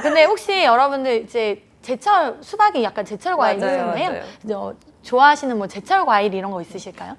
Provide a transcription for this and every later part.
근데 혹시 여러분들 이제 제철 수박이 약간 제철 과일이잖아요. 좋아하시는 뭐 제철 과일 이런 거 있으실까요?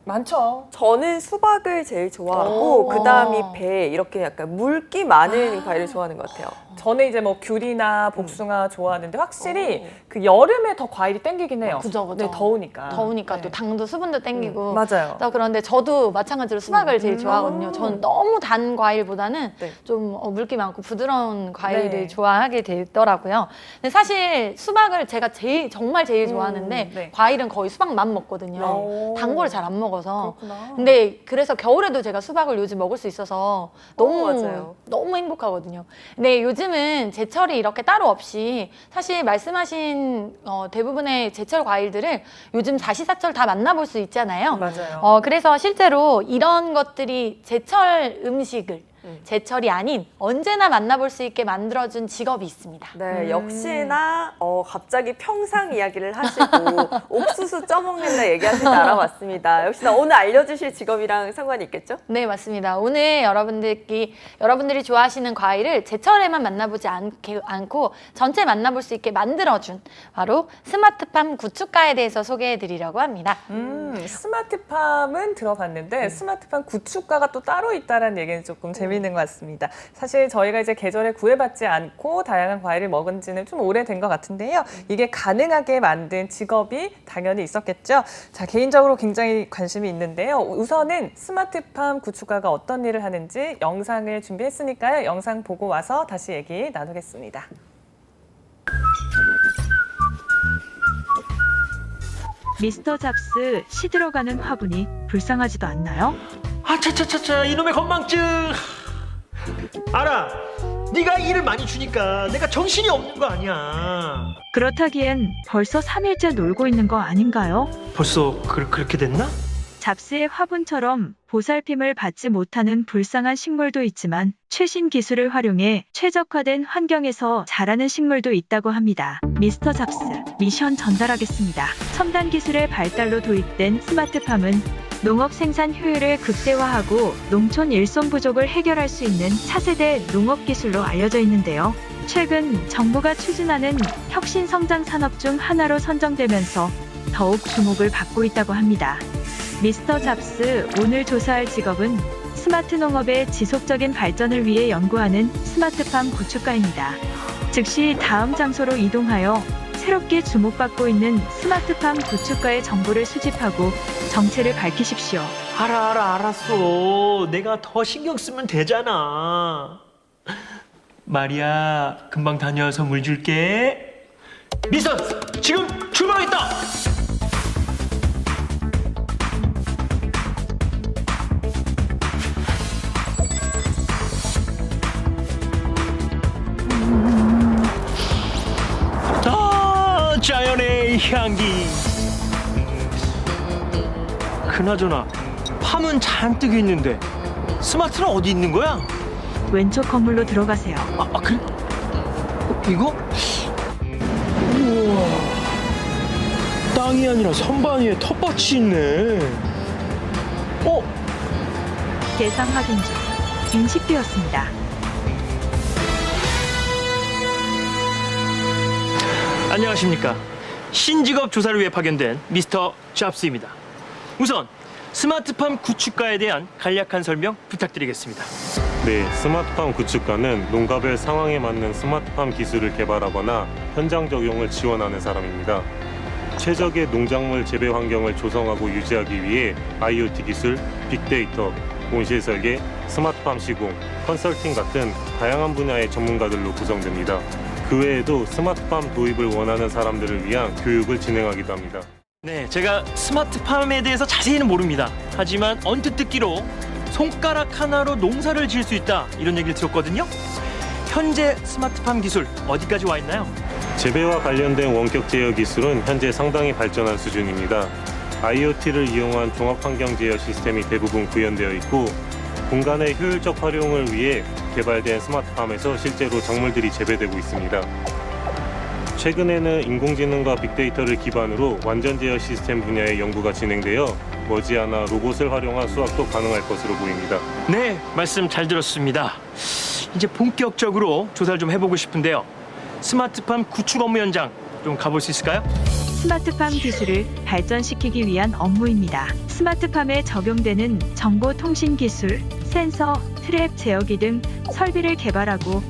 많죠. 저는 수박을 제일 좋아하고 그다음이 배 이렇게 약간 물기 많은 과일을 좋아하는 것 같아요. 저는 이제 뭐 귤이나 복숭아 좋아하는데 확실히 그 여름에 더 과일이 땡기긴 해요. 그죠. 네, 더우니까. 더우니까 또 당도 수분도 땡기고. 맞아요. 그런데 저도 마찬가지로 수박을 제일 좋아하거든요. 저는 너무 단 과일보다는 네. 좀 물기 많고 부드러운 과일을 네. 좋아하게 되더라고요. 근데 사실 수박을 제가 정말 제일 좋아하는데 네. 과일은 거의 수박만 먹거든요. 오. 단 거를 잘 안 먹어서. 그렇구나. 근데 그래서 겨울에도 제가 수박을 요즘 먹을 수 있어서 맞아요. 너무 행복하거든요. 근데 요즘은 제철이 이렇게 따로 없이 사실 말씀하신 대부분의 제철 과일들을 요즘 사시사철 다 만나볼 수 있잖아요. 맞아요. 그래서 실제로 이런 것들이 제철 음식을 제철이 아닌 언제나 만나볼 수 있게 만들어준 직업이 있습니다. 네, 역시나 갑자기 평상 이야기를 하시고 옥수수 쪄먹는다 얘기하실 줄 알아봤습니다. 역시나 오늘 알려주실 직업이랑 상관이 있겠죠? 네, 맞습니다. 오늘 여러분들이 좋아하시는 과일을 제철에만 만나보지 않고 전체 만나볼 수 있게 만들어준 바로 스마트팜 구축가에 대해서 소개해드리려고 합니다. 스마트팜은 들어봤는데 스마트팜 구축가가 또 따로 있다는 얘기는 조금 재미있는 것 같습니다. 사실 저희가 이제 계절에 구애받지 않고 다양한 과일을 먹은 지는 좀 오래된 것 같은데요. 이게 가능하게 만든 직업이 당연히 있었겠죠. 자, 개인적으로 굉장히 관심이 있는데요. 우선은 스마트팜 구축가가 어떤 일을 하는지 영상을 준비했으니까요. 영상 보고 와서 다시 얘기 나누겠습니다. 미스터 잡스 시들어가는 화분이 불쌍하지도 않나요? 아, 차차차차 이놈의 건망증. 알아. 네가 일을 많이 주니까 내가 정신이 없는 거 아니야. 그렇다기엔 벌써 3일째 놀고 있는 거 아닌가요? 벌써 그렇게 됐나? 잡스의 화분처럼 보살핌을 받지 못하는 불쌍한 식물도 있지만 최신 기술을 활용해 최적화된 환경에서 자라는 식물도 있다고 합니다. 미스터 잡스 미션 전달하겠습니다. 첨단 기술의 발달로 도입된 스마트팜은 농업 생산 효율을 극대화하고 농촌 일손 부족을 해결할 수 있는 차세대 농업 기술로 알려져 있는데요. 최근 정부가 추진하는 혁신 성장 산업 중 하나로 선정되면서 더욱 주목을 받고 있다고 합니다. 미스터 잡스 오늘 조사할 직업은 스마트 농업의 지속적인 발전을 위해 연구하는 스마트팜 구축가입니다. 즉시 다음 장소로 이동하여 새롭게 주목받고 있는 스마트팜 구축가의 정보를 수집하고 정체를 밝히십시오. 알았어. 내가 더 신경 쓰면 되잖아. 마리아, 금방 다녀와서 물 줄게. 미선, 지금 출발했다. 자연의 향기. 그나저나 팜은 잔뜩 있는데 스마트는 어디 있는 거야? 왼쪽 건물로 들어가세요. 그래? 이거? 우와, 땅이 아니라 선반 위에 텃밭이 있네. 대상 확인 중. 인식되었습니다. 안녕하십니까. 신직업 조사를 위해 파견된 미스터 잡스입니다. 우선 스마트팜 구축가에 대한 간략한 설명 부탁드리겠습니다. 네, 스마트팜 구축가는 농가별 상황에 맞는 스마트팜 기술을 개발하거나 현장 적용을 지원하는 사람입니다. 최적의 농작물 재배 환경을 조성하고 유지하기 위해 IoT 기술, 빅데이터, 온실 설계, 스마트팜 시공, 컨설팅 같은 다양한 분야의 전문가들로 구성됩니다. 그 외에도 스마트팜 도입을 원하는 사람들을 위한 교육을 진행하기도 합니다. 네, 제가 스마트팜에 대해서 자세히는 모릅니다. 하지만 언뜻 듣기로 손가락 하나로 농사를 지을 수 있다 이런 얘기를 들었거든요. 현재 스마트팜 기술 어디까지 와 있나요? 재배와 관련된 원격 제어 기술은 현재 상당히 발전한 수준입니다. IoT를 이용한 종합환경 제어 시스템이 대부분 구현되어 있고 공간의 효율적 활용을 위해 개발된 스마트팜에서 실제로 작물들이 재배되고 있습니다. 최근에는 인공지능과 빅데이터를 기반으로 완전 제어 시스템 분야의 연구가 진행되어 머지않아 로봇을 활용한 수확도 가능할 것으로 보입니다. 네, 말씀 잘 들었습니다. 이제 본격적으로 조사를 좀 해보고 싶은데요. 스마트팜 구축 업무 현장 좀 가볼 수 있을까요? 스마트팜 기술을 발전시키기 위한 업무입니다. 스마트팜에 적용되는 정보통신 기술, 센서, 트랩 제어기 등 설비를 개발하고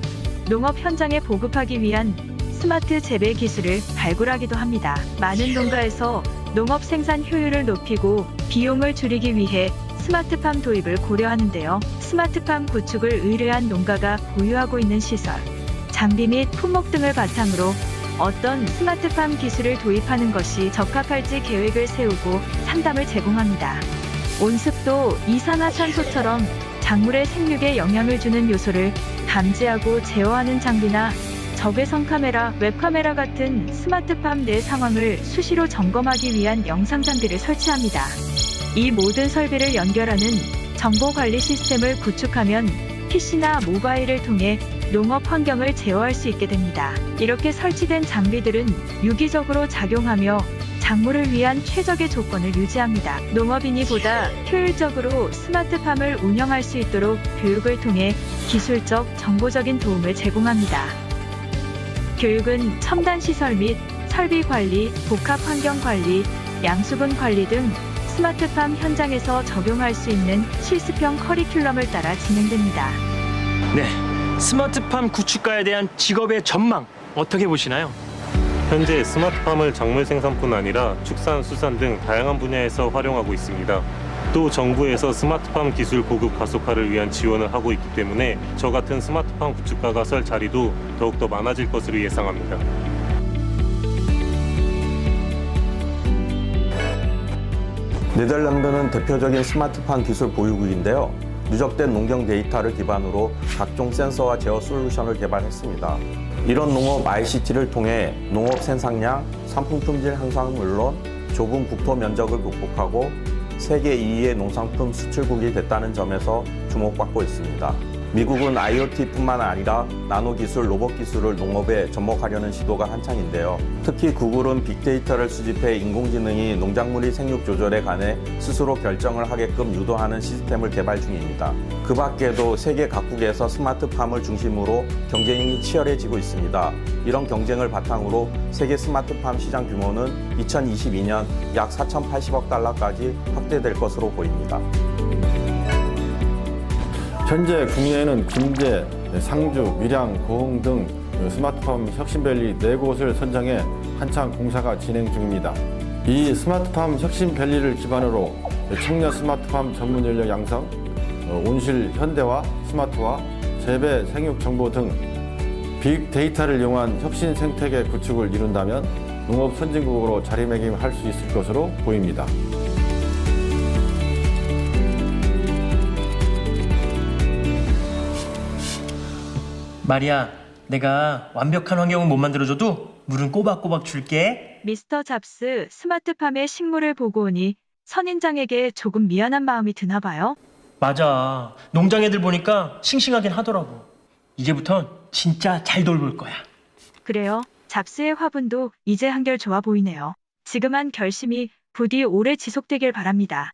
농업 현장에 보급하기 위한 스마트 재배 기술을 발굴하기도 합니다. 많은 농가에서 농업 생산 효율을 높이고 비용을 줄이기 위해 스마트팜 도입을 고려하는데요. 스마트팜 구축을 의뢰한 농가가 보유하고 있는 시설, 장비 및 품목 등을 바탕으로 어떤 스마트팜 기술을 도입하는 것이 적합할지 계획을 세우고 상담을 제공합니다. 온습도, 이산화탄소처럼 작물의 생육에 영향을 주는 요소를 감지하고 제어하는 장비나 적외선 카메라, 웹카메라 같은 스마트팜 내 상황을 수시로 점검하기 위한 영상 장비를 설치합니다. 이 모든 설비를 연결하는 정보 관리 시스템을 구축하면 PC나 모바일을 통해 농업 환경을 제어할 수 있게 됩니다. 이렇게 설치된 장비들은 유기적으로 작용하며 작물을 위한 최적의 조건을 유지합니다. 농업인이 보다 효율적으로 스마트팜을 운영할 수 있도록 교육을 통해 기술적, 정보적인 도움을 제공합니다. 교육은 첨단 시설 및 설비 관리, 복합 환경 관리, 양수분 관리 등 스마트팜 현장에서 적용할 수 있는 실습형 커리큘럼을 따라 진행됩니다. 네, 스마트팜 구축가에 대한 직업의 전망 어떻게 보시나요? 현재 스마트팜을 작물 생산뿐 아니라 축산, 수산 등 다양한 분야에서 활용하고 있습니다. 또 정부에서 스마트팜 기술 보급 가속화를 위한 지원을 하고 있기 때문에 저 같은 스마트팜 구축가가 설 자리도 더욱더 많아질 것으로 예상합니다. 네덜란드는 대표적인 스마트팜 기술 보유국인데요. 누적된 농경 데이터를 기반으로 각종 센서와 제어 솔루션을 개발했습니다. 이런 농업 ICT를 통해 농업 생산량, 상품 품질 향상은 물론 좁은 국토 면적을 극복하고 세계 2위의 농산품 수출국이 됐다는 점에서 주목받고 있습니다. 미국은 IoT뿐만 아니라 나노기술, 로봇 기술을 농업에 접목하려는 시도가 한창인데요. 특히 구글은 빅데이터를 수집해 인공지능이 농작물의 생육 조절에 관해 스스로 결정을 하게끔 유도하는 시스템을 개발 중입니다. 그 밖에도 세계 각국에서 스마트팜을 중심으로 경쟁이 치열해지고 있습니다. 이런 경쟁을 바탕으로 세계 스마트팜 시장 규모는 2022년 약 4,080억 달러까지 확대될 것으로 보입니다. 현재 국내에는 김제, 상주, 밀양, 고흥 등 스마트팜 혁신밸리 4곳을 선정해 한창 공사가 진행 중입니다. 이 스마트팜 혁신밸리를 기반으로 청년 스마트팜 전문 인력 양성, 온실 현대화, 스마트화, 재배, 생육 정보 등 빅데이터를 이용한 혁신 생태계 구축을 이룬다면 농업 선진국으로 자리매김할 수 있을 것으로 보입니다. 마리아, 내가 완벽한 환경은 못 만들어줘도 물은 꼬박꼬박 줄게. 미스터 잡스, 스마트팜의 식물을 보고 오니 선인장에게 조금 미안한 마음이 드나 봐요. 맞아, 농장 애들 보니까 싱싱하긴 하더라고. 이제부턴 진짜 잘 돌볼 거야. 그래요. 잡스의 화분도 이제 한결 좋아 보이네요. 지금 한 결심이 부디 오래 지속되길 바랍니다.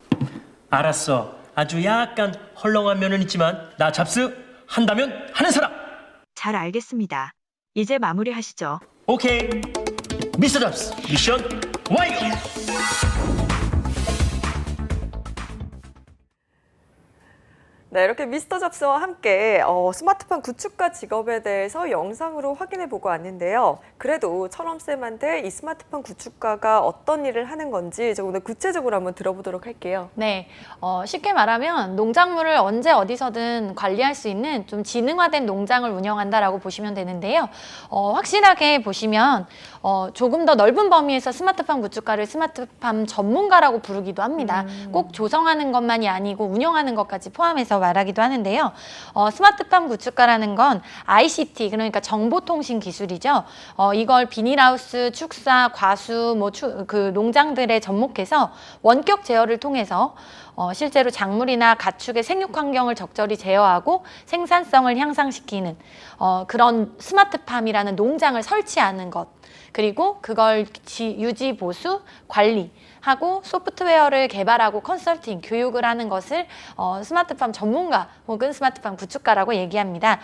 알았어, 아주 약간 헐렁한 면은 있지만 나 잡스 한다면 하는 사람. 잘 알겠습니다. 이제 마무리하시죠. 오케이, 미스터 잡스 미션 완료. 네, 이렇게 미스터 잡스와 함께 스마트팜 구축가 직업에 대해서 영상으로 확인해보고 왔는데요. 그래도 철엄쌤한테 이 스마트팜 구축가가 어떤 일을 하는 건지 조금 더 구체적으로 한번 들어보도록 할게요. 네, 쉽게 말하면 농작물을 언제 어디서든 관리할 수 있는 좀 지능화된 농장을 운영한다라고 보시면 되는데요. 확실하게 보시면 조금 더 넓은 범위에서 스마트팜 구축가를 스마트팜 전문가라고 부르기도 합니다. 꼭 조성하는 것만이 아니고 운영하는 것까지 포함해서 말하기도 하는데요. 스마트팜 구축가라는 건 ICT, 그러니까 정보통신 기술이죠. 이걸 비닐하우스, 축사, 과수, 그 농장들에 접목해서 원격 제어를 통해서 실제로 작물이나 가축의 생육 환경을 적절히 제어하고 생산성을 향상시키는 그런 스마트팜이라는 농장을 설치하는 것, 그리고 그걸 유지, 보수, 관리하고 소프트웨어를 개발하고 컨설팅, 교육을 하는 것을 스마트팜 전문가 혹은 스마트팜 구축가라고 얘기합니다.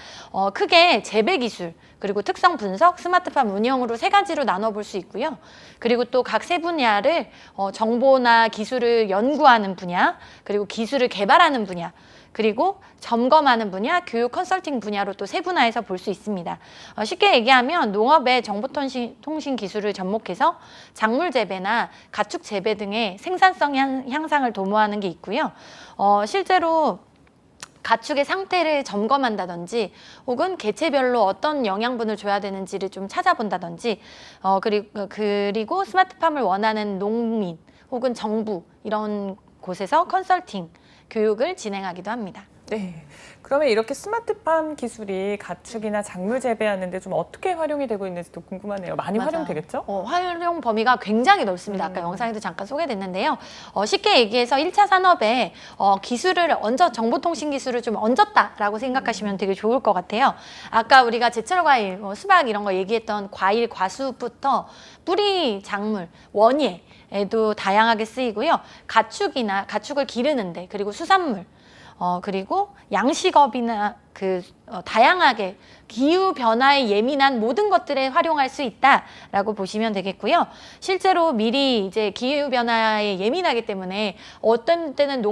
크게 재배 기술, 그리고 특성 분석, 스마트팜 운영으로 세 가지로 나눠볼 수 있고요. 그리고 또 각 세 분야를 정보나 기술을 연구하는 분야, 그리고 기술을 개발하는 분야, 그리고 점검하는 분야, 교육 컨설팅 분야로 또 세분화해서 볼 수 있습니다. 쉽게 얘기하면 농업의 정보통신 기술을 접목해서 작물 재배나 가축 재배 등의 생산성 향상을 도모하는 게 있고요. 실제로 가축의 상태를 점검한다든지 혹은 개체별로 어떤 영양분을 줘야 되는지를 좀 찾아본다든지 그리고 스마트팜을 원하는 농민 혹은 정부 이런 곳에서 컨설팅, 교육을 진행하기도 합니다. 네. 그러면 이렇게 스마트팜 기술이 가축이나 작물 재배하는데 좀 어떻게 활용이 되고 있는지도 궁금하네요. 많이 맞아요. 활용되겠죠? 활용 범위가 굉장히 넓습니다. 아까 영상에도 잠깐 소개됐는데요. 쉽게 얘기해서 1차 산업에 기술을 정보통신 기술을 좀 얹었다라고 생각하시면 되게 좋을 것 같아요. 아까 우리가 제철 과일, 수박 이런 거 얘기했던 과일, 과수부터 뿌리 작물, 원예에도 다양하게 쓰이고요. 가축을 기르는데, 그리고 수산물, 그리고 양식업이나 다양하게 기후 변화에 예민한 모든 것들에 활용할 수 있다라고 보시면 되겠고요. 실제로 미리 이제 기후 변화에 예민하기 때문에 어떤 때는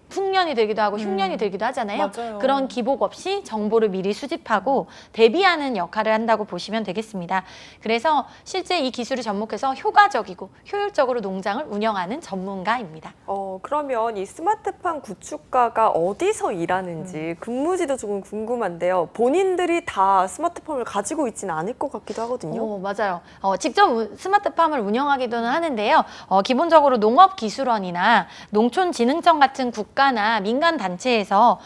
풍년이 되기도 하고 흉년이 되기도 하잖아요. 맞아요. 그런 기복 없이 정보를 미리 수집하고 대비하는 역할을 한다고 보시면 되겠습니다. 그래서 실제 이 기술을 접목해서 효과적이고 효율적으로 농장을 운영하는 전문가입니다. 그러면 이 스마트팜 구축가가 어디서 일하는지 근무지도 조금 궁금한데요. 본인들이 다 스마트팜을 가지고 있지는 않을 것 같기도 하거든요. 맞아요. 직접 스마트팜을 운영하기도는 하는데요. 기본적으로 농업기술원이나 농촌진흥청 같은 국가나 민간 단체에서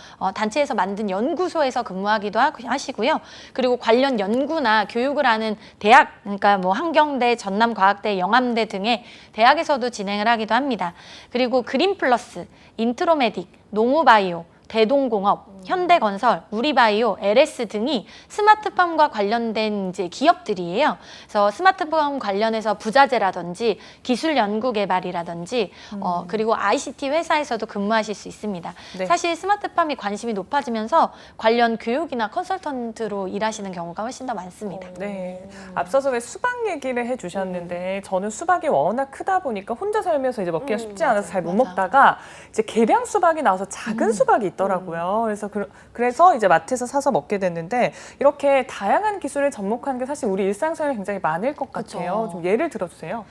만든 연구소에서 근무하기도 하시고요. 그리고 관련 연구나 교육을 하는 대학, 그러니까 뭐 한경대, 전남과학대, 영암대 등의 대학에서도 진행을 하기도 합니다. 그리고 그린플러스, 인트로메딕, 농우바이오, 대동공업, 현대건설, 우리바이오, LS 등이 스마트팜과 관련된 이제 기업들이에요. 그래서 스마트팜 관련해서 부자재라든지 기술 연구 개발이라든지 그리고 ICT 회사에서도 근무하실 수 있습니다. 네. 사실 스마트팜이 관심이 높아지면서 관련 교육이나 컨설턴트로 일하시는 경우가 훨씬 더 많습니다. 네. 앞서서 왜 수박 얘기를 해주셨는데 저는 수박이 워낙 크다 보니까 혼자 살면서 이제 먹기가 쉽지 않아서 잘 못 맞아. 먹다가 이제 개량 수박이 나와서 작은 수박이 있더라고요. 그래서 이제 마트에서 사서 먹게 됐는데 이렇게 다양한 기술을 접목하는 게 사실 우리 일상생활에 굉장히 많을 것 같아요. 그쵸. 좀 예를 들어주세요.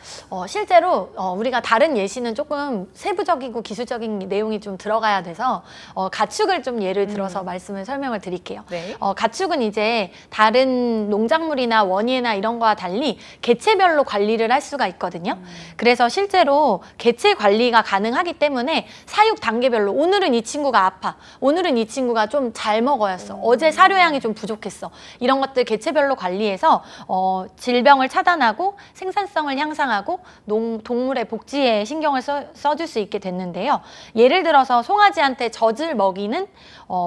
실제로 우리가 다른 예시는 조금 세부적이고 기술적인 내용이 좀 들어가야 돼서 가축을 좀 예를 들어서 설명을 드릴게요. 네. 가축은 이제 다른 농작물이나 원예나 이런 거와 달리 개체별로 관리를 할 수가 있거든요. 그래서 실제로 개체 관리가 가능하기 때문에 사육 단계별로 오늘은 이 친구가 아파, 오늘은 이 친구가 좀 잘 먹어야했어, 어제 사료양이 좀 부족했어, 이런 것들 개체별로 관리해서 질병을 차단하고 생산성을 향상하고 동물의 복지에 신경을 써줄 수 있게 됐는데요. 예를 들어서 송아지한테 젖을 먹이는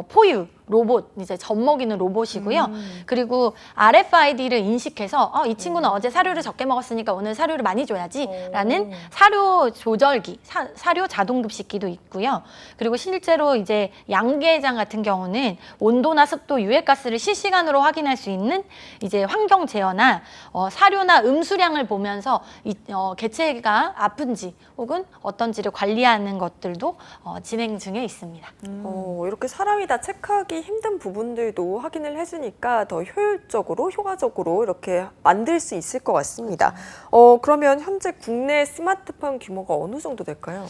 포유 로봇, 이제 젖 먹이는 로봇이고요. 그리고 RFID를 인식해서 이 친구는 어제 사료를 적게 먹었으니까 오늘 사료를 많이 줘야지 라는 사료 조절기, 사료 자동급식기도 있고요. 그리고 실제로 이제 양계장 같은 경우는 온도나 습도, 유해가스를 실시간으로 확인할 수 있는 이제 환경 제어나 사료나 음수량을 보면서 개체가 아픈지 혹은 어떤지를 관리하는 것들도 진행 중에 있습니다. 이렇게 사람이 다 체크하기 하기 힘든 부분들도 확인을 해주니까 더 효율적으로, 효과적으로 이렇게 만들 수 있을 것 같습니다. 그러면 현재 국내 스마트팜 규모가 어느 정도 될까요?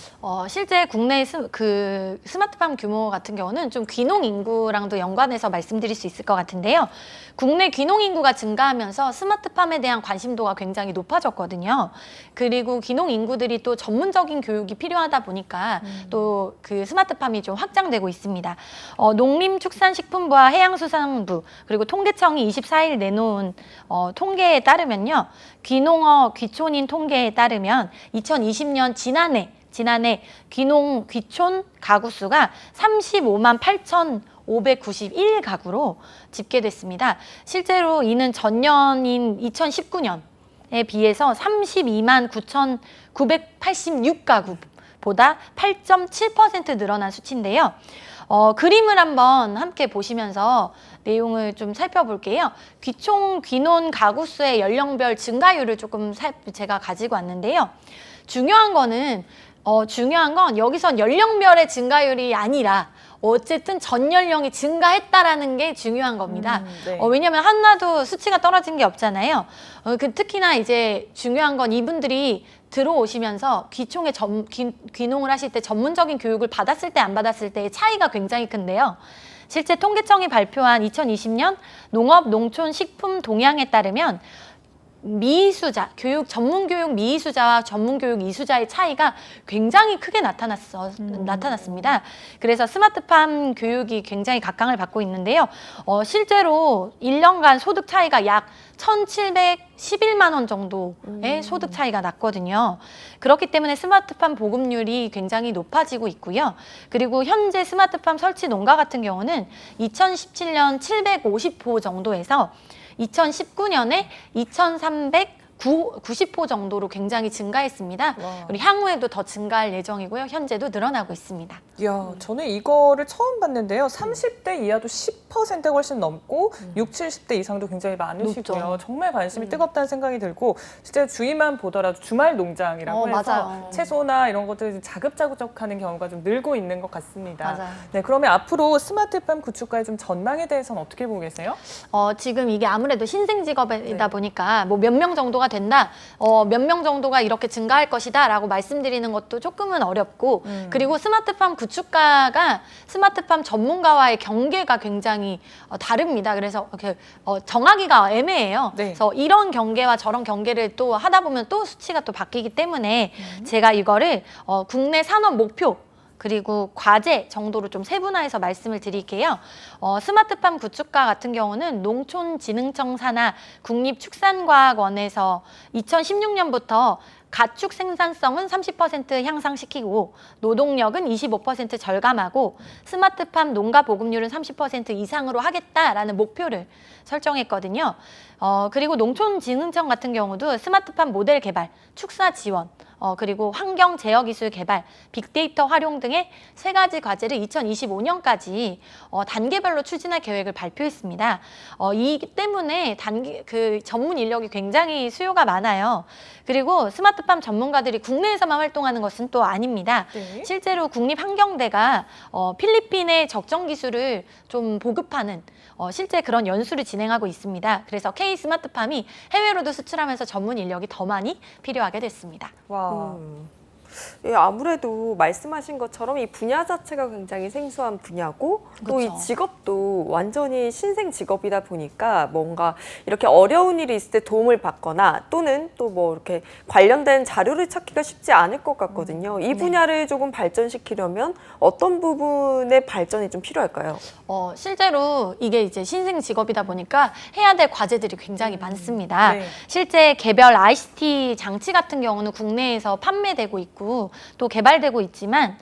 실제 국내 스마트팜 규모 같은 경우는 좀 귀농 인구랑도 연관해서 말씀드릴 수 있을 것 같은데요. 국내 귀농 인구가 증가하면서 스마트팜에 대한 관심도가 굉장히 높아졌거든요. 그리고 귀농 인구들이 또 전문적인 교육이 필요하다 보니까 또 그 스마트팜이 좀 확장되고 있습니다. 농림축산식품부와 해양수산부 그리고 통계청이 24일 내놓은 통계에 따르면요. 귀농어 귀촌인 통계에 따르면 2020년 지난해 귀촌 가구 수가 35만 8,591 가구로 집계됐습니다. 실제로 이는 전년인 2019년에 비해서 32만 9,986가구보다 8.7% 늘어난 수치인데요. 그림을 한번 함께 보시면서 내용을 좀 살펴볼게요. 귀농 가구 수의 연령별 증가율을 조금 제가 가지고 왔는데요. 중요한 건 여기선 연령별의 증가율이 아니라 어쨌든 전 연령이 증가했다라는 게 중요한 겁니다. 네. 왜냐하면 하나도 수치가 떨어진 게 없잖아요. 특히나 이제 중요한 건 이분들이 들어오시면서 귀농을 하실 때 전문적인 교육을 받았을 때 안 받았을 때의 차이가 굉장히 큰데요. 실제 통계청이 발표한 2020년 농업농촌식품 동향에 따르면 전문교육 미이수자와 전문교육 이수자의 차이가 굉장히 크게 나타났습니다. 그래서 스마트팜 교육이 굉장히 각광을 받고 있는데요. 실제로 1년간 소득 차이가 약 1,711만 원 정도의 소득 차이가 났거든요. 그렇기 때문에 스마트팜 보급률이 굉장히 높아지고 있고요. 그리고 현재 스마트팜 설치 농가 같은 경우는 2017년 750호 정도에서 2019년에 2,390호 정도로 굉장히 증가했습니다. 그리고 향후에도 더 증가할 예정이고요. 현재도 늘어나고 있습니다. 이야, 저는 이거를 처음 봤는데요. 30대 이하도 10%가 훨씬 넘고 60, 70대 이상도 굉장히 많으시고요. 높죠. 정말 관심이 뜨겁다는 생각이 들고 실제 주위만 보더라도 주말 농장이라고 해서 맞아요. 채소나 이런 것들을 자급자족하는 경우가 좀 늘고 있는 것 같습니다. 맞아요. 네, 그러면 앞으로 스마트팜 구축과의 좀 전망에 대해서는 어떻게 보고 계세요? 지금 이게 아무래도 신생 직업이다 보니까 뭐 몇 명 정도가 된다, 몇 명 정도가 이렇게 증가할 것이다 라고 말씀드리는 것도 조금은 어렵고 그리고 스마트팜 구축가가 스마트팜 전문가와의 경계가 굉장히 다릅니다. 그래서 이렇게 정하기가 애매해요. 네. 그래서 이런 경계와 저런 경계를 또 하다 보면 또 수치가 또 바뀌기 때문에 제가 이거를 국내 산업 목표 그리고 과제 정도로 좀 세분화해서 말씀을 드릴게요. 스마트팜 구축가 같은 경우는 농촌진흥청 산하 국립축산과학원에서 2016년부터 가축 생산성은 30% 향상시키고 노동력은 25% 절감하고 스마트팜 농가 보급률은 30% 이상으로 하겠다라는 목표를 설정했거든요. 그리고 농촌진흥청 같은 경우도 스마트팜 모델 개발, 축사 지원, 그리고 환경 제어 기술 개발, 빅데이터 활용 등의 3가지 과제를 2025년까지 단계별로 추진할 계획을 발표했습니다. 이 때문에 전문 인력이 굉장히 수요가 많아요. 그리고 스마트팜 전문가들이 국내에서만 활동하는 것은 또 아닙니다. 네. 실제로 국립환경대가 필리핀의 적정 기술을 좀 보급하는 실제 그런 연수를 진행하고 있습니다. 그래서 K 스마트팜이 해외로도 수출하면서 전문 인력이 더 많이 필요하게 됐습니다. 와. 예, 아무래도 말씀하신 것처럼 이 분야 자체가 굉장히 생소한 분야고 또 이 그렇죠. 직업도 완전히 신생 직업이다 보니까 뭔가 이렇게 어려운 일이 있을 때 도움을 받거나 또는 또 뭐 이렇게 관련된 자료를 찾기가 쉽지 않을 것 같거든요. 이 분야를 조금 발전시키려면 어떤 부분의 발전이 좀 필요할까요? 실제로 이게 이제 신생 직업이다 보니까 해야 될 과제들이 굉장히 많습니다. 네. 실제 개별 ICT 장치 같은 경우는 국내에서 판매되고 있고 또 개발되고 있지만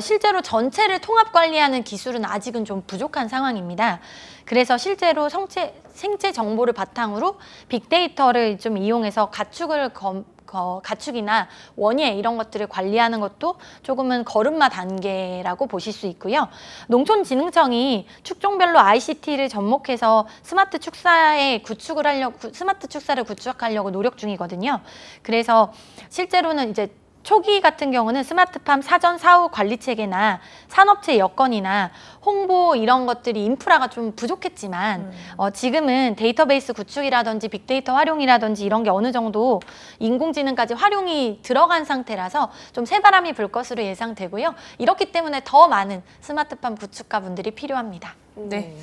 실제로 전체를 통합 관리하는 기술은 아직은 좀 부족한 상황입니다. 그래서 실제로 생체 정보를 바탕으로 빅데이터를 좀 이용해서 가축이나 원예 이런 것들을 관리하는 것도 조금은 걸음마 단계라고 보실 수 있고요. 농촌진흥청이 축종별로 ICT를 접목해서 스마트 축사를 구축하려고 노력 중이거든요. 그래서 실제로는 이제 초기 같은 경우는 스마트팜 사전 사후 관리 체계나 산업체 여건이나 홍보 이런 것들이 인프라가 좀 부족했지만 지금은 데이터베이스 구축이라든지 빅데이터 활용이라든지 이런 게 어느 정도 인공지능까지 활용이 들어간 상태라서 좀 새바람이 불 것으로 예상되고요. 이렇기 때문에 더 많은 스마트팜 구축가 분들이 필요합니다. 네.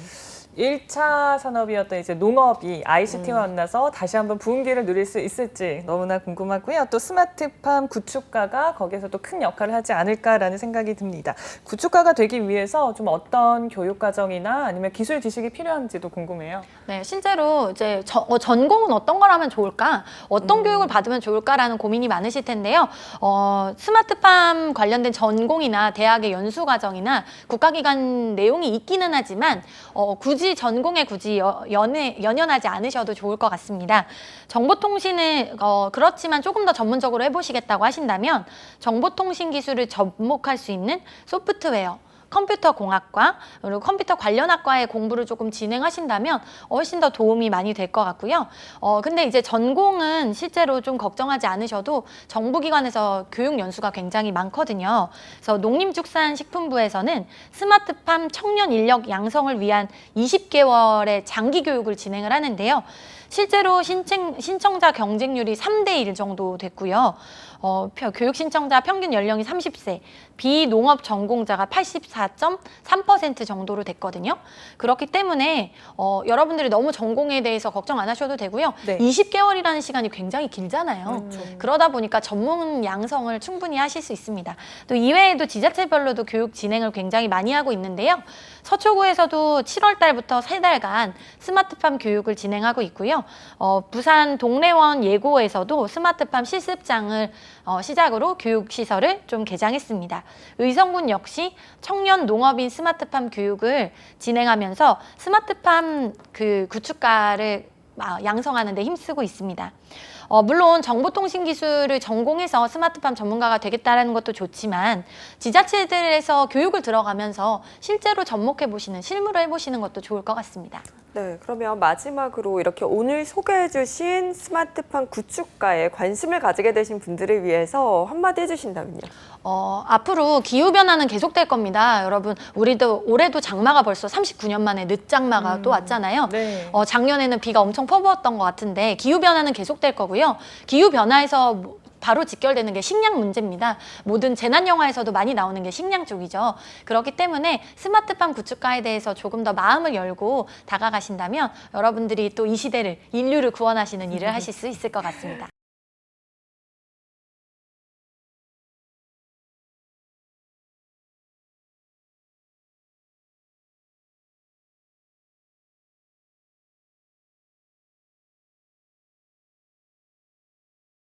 1차 산업이었던 이제 농업이 ICT와 만나서 다시 한번 부흥기를 누릴 수 있을지 너무나 궁금하고요. 또 스마트팜 구축가가 거기에서 또 큰 역할을 하지 않을까라는 생각이 듭니다. 구축가가 되기 위해서 좀 어떤 교육 과정이나 아니면 기술 지식이 필요한지도 궁금해요. 네, 실제로 이제 전공은 어떤 걸 하면 좋을까? 어떤 교육을 받으면 좋을까라는 고민이 많으실 텐데요. 스마트팜 관련된 전공이나 대학의 연수 과정이나 국가기관 내용이 있기는 하지만 굳이 전공에 연연하지 않으셔도 좋을 것 같습니다. 정보통신을 그렇지만 조금 더 전문적으로 해보시겠다고 하신다면 정보통신 기술을 접목할 수 있는 소프트웨어, 컴퓨터 공학과 그리고 컴퓨터 관련 학과의 공부를 조금 진행하신다면 훨씬 더 도움이 많이 될 것 같고요. 근데 이제 전공은 실제로 좀 걱정하지 않으셔도 정부기관에서 교육 연수가 굉장히 많거든요. 그래서 농림축산식품부에서는 스마트팜 청년 인력 양성을 위한 20개월의 장기 교육을 진행을 하는데요. 실제로 신청자 경쟁률이 3대1 정도 됐고요. 교육 신청자 평균 연령이 30세, 비농업 전공자가 84.3% 정도로 됐거든요. 그렇기 때문에 여러분들이 너무 전공에 대해서 걱정 안 하셔도 되고요. 네. 20개월이라는 시간이 굉장히 길잖아요. 그러다 보니까 전문 양성을 충분히 하실 수 있습니다. 또 이외에도 지자체별로도 교육 진행을 굉장히 많이 하고 있는데요. 서초구에서도 7월 달부터 3달간 스마트팜 교육을 진행하고 있고요. 부산 동래원 예고에서도 스마트팜 실습장을 시작으로 교육시설을 좀 개장했습니다. 의성군 역시 청년 농업인 스마트팜 교육을 진행하면서 스마트팜 구축가를 양성하는 데 힘쓰고 있습니다. 물론 정보통신기술을 전공해서 스마트팜 전문가가 되겠다는 것도 좋지만 지자체들에서 교육을 들어가면서 실제로 접목해보시는, 실무를 해보시는 것도 좋을 것 같습니다. 네, 그러면 마지막으로 이렇게 오늘 소개해 주신 스마트팜 구축가에 관심을 가지게 되신 분들을 위해서 한마디 해주신다면요? 앞으로 기후변화는 계속될 겁니다. 여러분, 올해도 장마가 벌써 39년 만에 늦장마가 또 왔잖아요. 네. 작년에는 비가 엄청 퍼부었던 것 같은데 기후변화는 계속될 거고요. 기후변화에서 바로 직결되는 게 식량 문제입니다. 모든 재난 영화에서도 많이 나오는 게 식량 쪽이죠. 그렇기 때문에 스마트팜 구축가에 대해서 조금 더 마음을 열고 다가가신다면 여러분들이 또 이 시대를, 인류를 구원하시는 일을 하실 수 있을 것 같습니다.